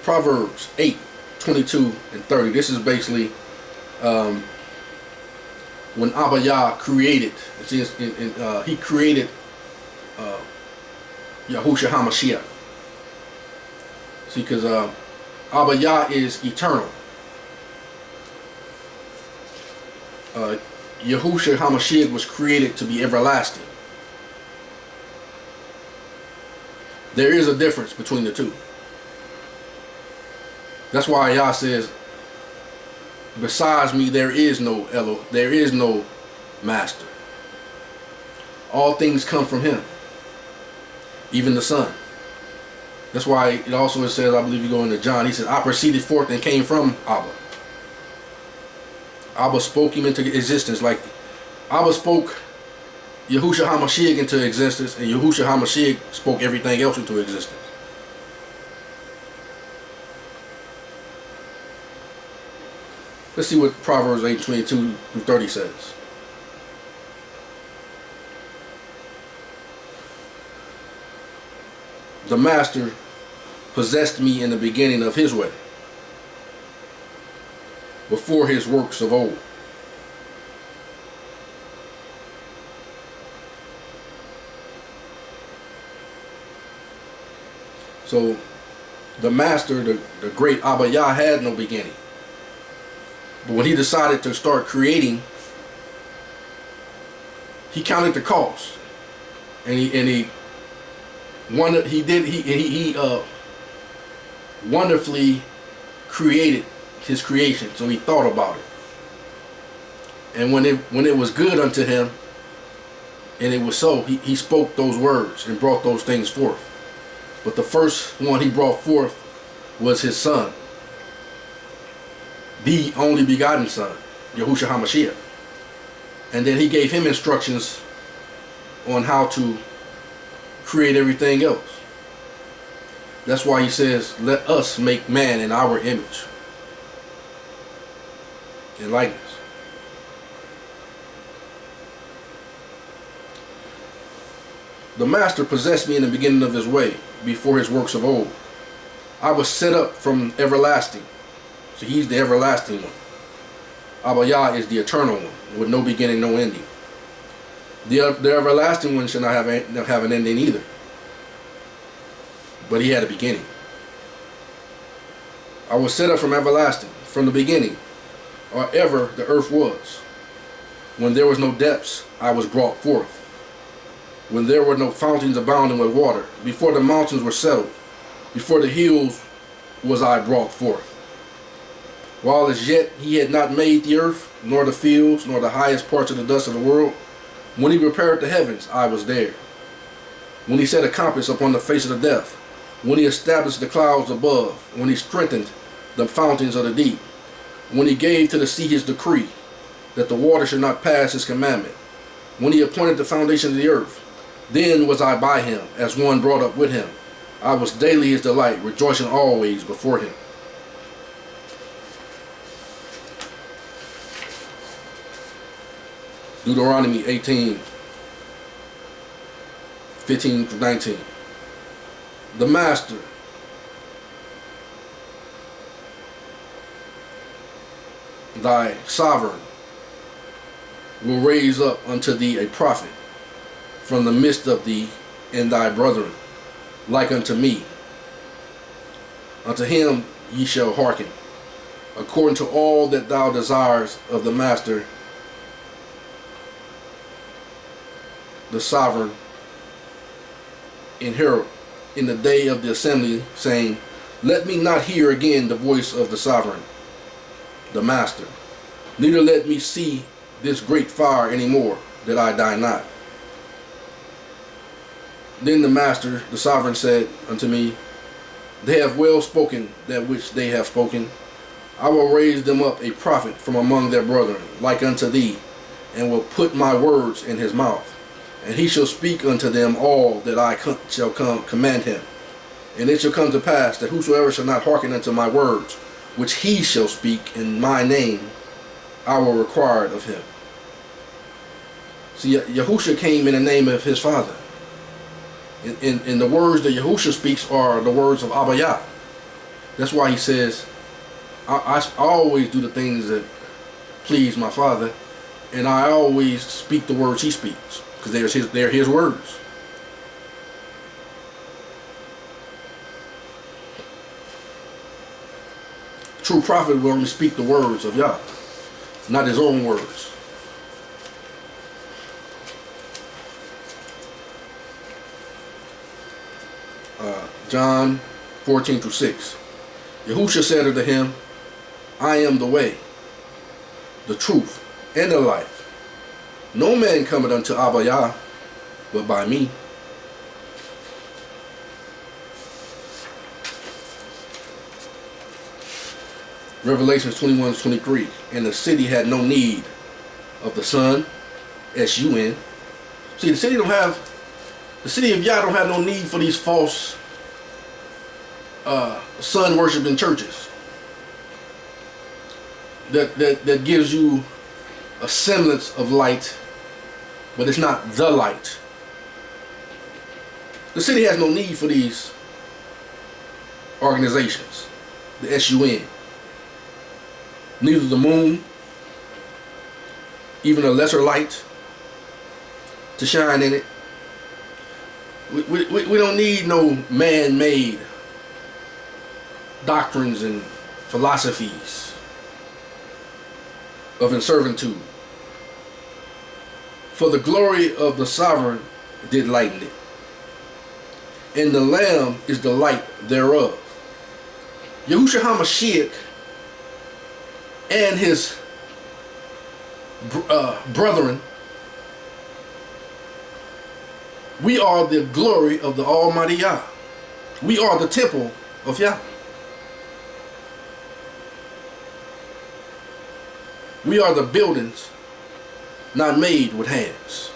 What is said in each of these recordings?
Proverbs 8:22 and 30. This is basically when Abba Yah created. He created Yahusha Hamashiach. See, because Abba Yah is eternal. Yahusha Hamashiach was created to be everlasting. There is a difference between the two. That's why Yah says, besides me there is no there is no master. All things come from him, even the Son. That's why it also says, I believe you go into John, he says, I proceeded forth and came from Abba. Abba spoke him into existence. Like Abba spoke Yahusha HaMashiach into existence, and Yahusha HaMashiach spoke everything else into existence. Let's see what Proverbs 8:22 through 30 says. The master possessed me in the beginning of his way, before his works of old. So the master, the great Abba Yah, had no beginning. But when he decided to start creating, he counted the cost, and he wonderfully created his creation. So he thought about it, and when it was good unto him, and it was so, he spoke those words and brought those things forth. But the first one he brought forth was his Son, the only begotten Son, Yahusha HaMashiach. And then he gave him instructions on how to create everything else. That's why he says, let us make man in our image and likeness. The master possessed me in the beginning of his way, before his works of old. I was set up from everlasting. So he's the everlasting one. Abba Yah is the eternal one, with no beginning, no ending. The everlasting one should not have an ending either. But he had a beginning. I was set up from everlasting, from the beginning, or ever the earth was. When there was no depths, I was brought forth. When there were no fountains abounding with water, before the mountains were settled, before the hills was I brought forth. While as yet he had not made the earth, nor the fields, nor the highest parts of the dust of the world, when he prepared the heavens, I was there. When he set a compass upon the face of the depth, when he established the clouds above, when he strengthened the fountains of the deep, when he gave to the sea his decree, that the water should not pass his commandment, when he appointed the foundation of the earth, then was I by him, as one brought up with him. I was daily his delight, rejoicing always before him. Deuteronomy 18:15-19. The master thy sovereign will raise up unto thee a prophet from the midst of thee and thy brethren, like unto me. Unto him ye shall hearken, according to all that thou desires of the master, the sovereign, in herald, in the day of the assembly, saying, let me not hear again the voice of the sovereign, the master, neither let me see this great fire any more, that I die not. Then the master, the sovereign, said unto me, they have well spoken that which they have spoken. I will raise them up a prophet from among their brethren, like unto thee, and will put my words in his mouth. And he shall speak unto them all that I shall command him. And it shall come to pass that whosoever shall not hearken unto my words, which he shall speak in my name, I will require it of him. See, Yahusha came in the name of his Father. And the words that Yahusha speaks are the words of Abba Yah. That's why he says, I always do the things that please my Father, and I always speak the words he speaks, because they're his words. True prophet will only speak the words of Yah, not his own words. John 14-6. Yahusha said unto him, I am the way, the truth, and the life. No man cometh unto Abba Yah but by me. Revelations 21-23. And the city had no need of the sun, S-U-N. See, the city of Yah don't have no need for these false sun worshiping churches that gives you a semblance of light, but it's not the light. The city has no need for these organizations, the S-U-N. Neither the moon, even a lesser light, to shine in it. We don't need no man-made doctrines and philosophies of servitude. For the glory of the sovereign did lighten it, and the Lamb is the light thereof. Yahusha Hamashiach and his brethren, we are the glory of the Almighty Yah. We are the temple of Yah. We are the buildings not made with hands.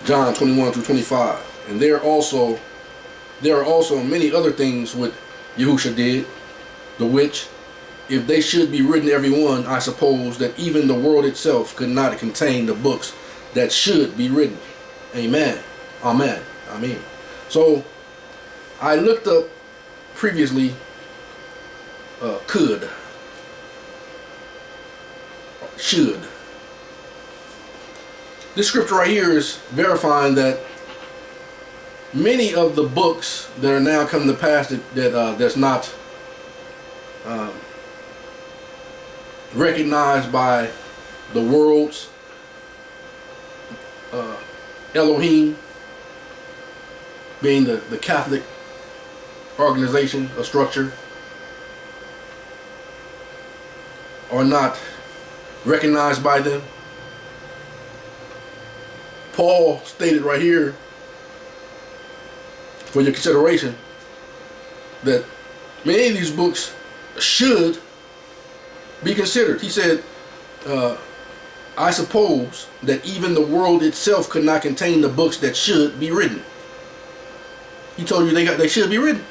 John 21-25. And there are also many other things which Yahusha did, the which, if they should be written every one, I suppose that even the world itself could not contain the books that should be written. Amen. Amen. Amen. So I looked up previously should. This scripture right here is verifying that many of the books that are now coming to pass that's not recognized by the world's Elohim, being the Catholic organization or structure, are not recognized by them. Paul stated right here for your consideration that many of these books should be considered. He said, I suppose that even the world itself could not contain the books that should be written. He told you they should be written.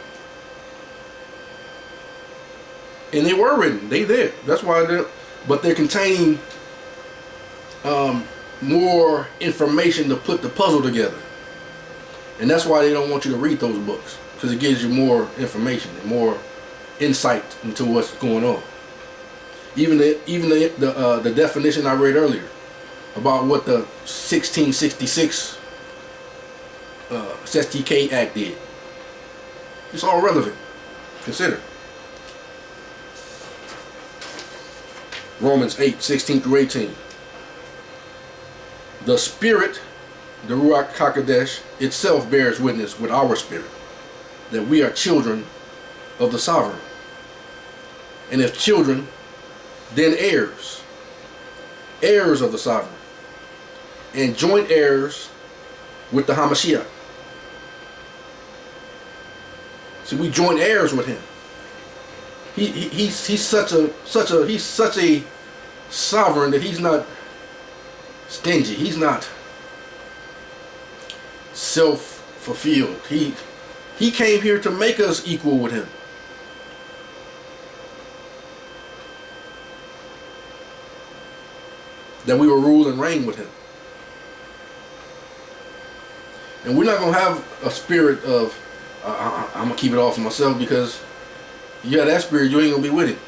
And they were written. They there. That's why they're containing more information to put the puzzle together. And that's why they don't want you to read those books, because it gives you more information and more insight into what's going on. Even the definition I read earlier about what the 1666 STK Act did. It's all relevant. Consider. Romans 8:16-18. The Spirit, the Ruach HaKodesh, itself bears witness with our spirit that we are children of the Sovereign. And if children, then heirs, heirs of the Sovereign, and joint heirs with the Hamashiach. See, we joint heirs with him. He's such a sovereign that he's not stingy. He's not self-fulfilled. He came here to make us equal with him. that we will rule and reign with him. And we're not going to have a spirit of, I'm going to keep it all for myself, because yeah, that spirit, you ain't going to be with it.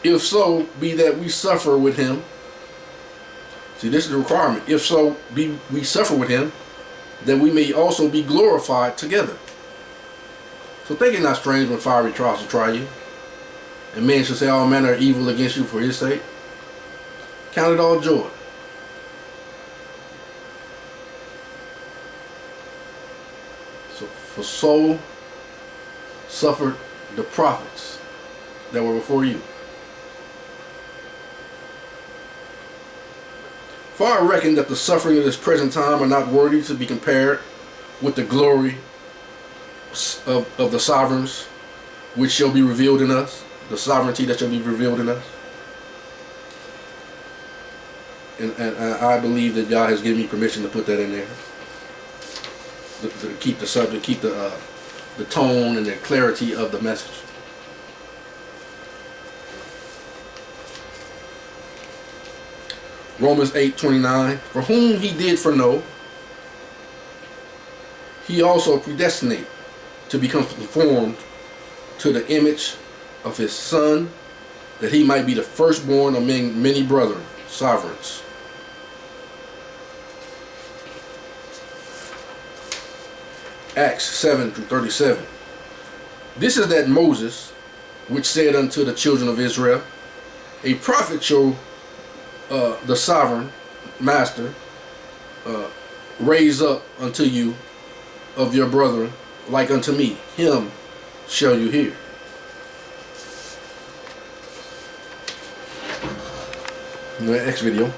If so, be that we suffer with him. See, this is the requirement. If so, be we suffer with him, that we may also be glorified together. So think it not strange when fiery trials to try you, and men shall say all manner of evil against you for his sake. Count it all joy. For so suffered the prophets that were before you. For I reckon that the suffering of this present time are not worthy to be compared with the glory of the sovereigns which shall be revealed in us, the sovereignty that shall be revealed in us. And I believe that God has given me permission to put that in there. To keep the subject, keep the tone and the clarity of the message. Romans 8:29. For whom he did foreknow, he also predestinate to become conformed to the image of his Son, that he might be the firstborn among many brethren, sovereigns. Acts 7-37. This is that Moses, which said unto the children of Israel, a prophet shall the sovereign master raise up unto you of your brethren, like unto me. Him shall you hear. In the next video.